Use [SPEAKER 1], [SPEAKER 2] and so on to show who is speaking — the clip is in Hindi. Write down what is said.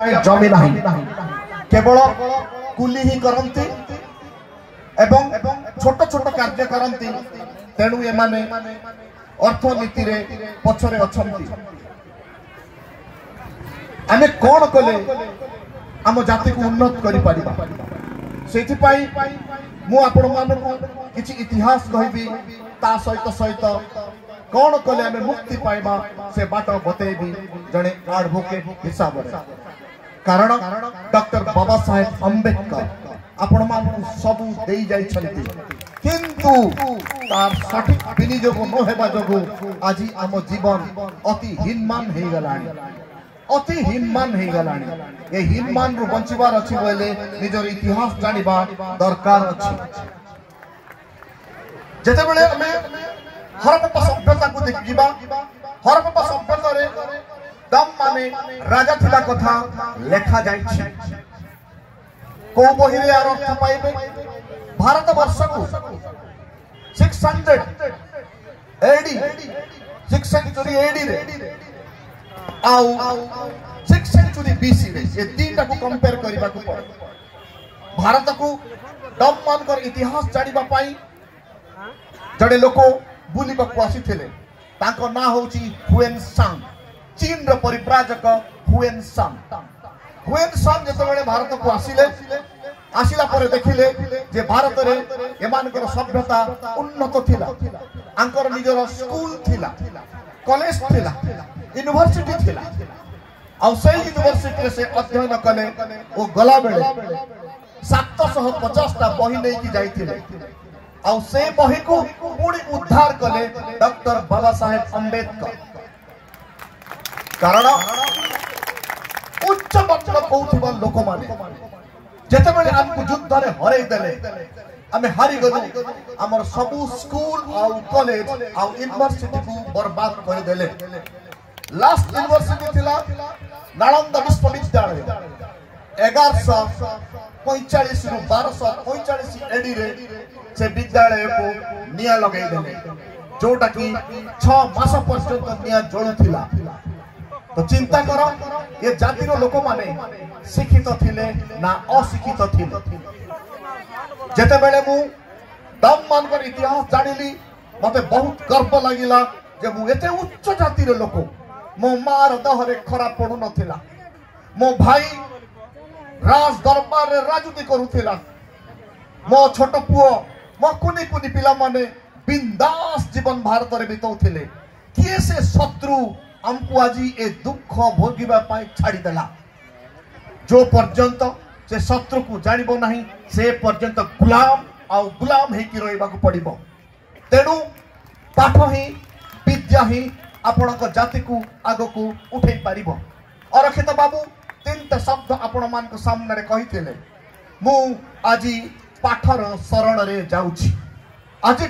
[SPEAKER 1] जमी नहीं केवल कुली ही करती एवं छोट छोट कार्य करती तेणु एमाने अर्थनीति रे पछरे अछंती। आमे कोन कले आम जाति को उन्नत करि परिबा सेति पाई मु आपण मानको किछि इतिहास कहबी ता सहित सहित कोन कले आमे मुक्ति पाइबा से बाट बतेबी जने एडवोकेट हिसाब रे। कारण डॉक्टर बाबा साहेब अम्बेडकर आपण मानको सब देई जाई छलती किंतु तार सठिक विनियोग न हेबा जोगु आज आम जीवन अति हीनमान हे गलानी अति हीनमान हे गलानी। ए हीनमान रु बंचिबार अछि बोले निजर इतिहास जानिबा दरकार अछि। जेते बेले हमें हरप्पा सभ्यता को देखिबा हरप्पा सभ्यता रे दम माने राजा थिला कथा लेखा जाइछि को बहि रे अर्थ पाइबे भारत वर्ष को 600 एडी 6 सेंचुरी एडी रे आउ 6 सेंचुरी बीसी रे ए तीनटा को कंपेयर करिबा को पड़े। भारत को दम मान कर इतिहास जानिबा पाई जड़े लोक बुलिबा को आसीथिले ताको ना होची हुएन सांग चीन रो परिव्राजक हुएन सांग जतबेले भारत को आसिला पर देखिले जे भारत रे एमानकर सभ्यता उन्नत थिला आंकर निजर स्कूल थिला कॉलेज थिला यूनिवर्सिटी थिला आ से यूनिवर्सिटी से अध्ययन कले ओ गला बेले 750 टा बही नै की जाइथिले आ से बही को पूरी उद्धार कले डॉक्टर बाबा साहेब अम्बेडकर। कारण उच्च वर्ण कौथिबा लोक माने जेतेबेले हमको युद्ध रे हरै देले आमे हारि गलु हमर सबु स्कूल आ कॉलेज आ यूनिवर्सिटी को बर्बाद कर देले। लास्ट यूनिवर्सिटी थिला नालंदा विश्वविद्यालय 1145 रु 1245 एडी रे से विद्यालय को निया लगाई देले जोटा कि 6 मास पर्यंत निया जळुथिला। तो चिंता करो ये जातिर लोक माने शिक्षित थिले ना अशिक्षित थिले। जेते बेले मु दम मान कर इतिहास जानिली मते बहुत गर्व लागिला जे मु एते उच्च जातिर लोक मो मार दहरे खरा पडु नथिला मो भाई राज दरबार रे राजनीति करूथिला मो छोट पुओ मो कुनी कुनी पिला माने बिंदास जीवन भारत रे बितौथिले किए से शत्रु हमको आज ए दुख भोगिबा पाई छाड़ी देला। जो पर्यंत से शत्रु को जानिबो नहीं से पर्यंत गुलाम हे कि रहबा को पड़िबो। तेणु पाठ ही विद्या ही आपण को जाति को आगो को उठै पारिबो। और अखित बाबू तीनटा शब्द आपण मान को सामने रे कहिथिले मु आज पाठर शरण रे जाउछि आज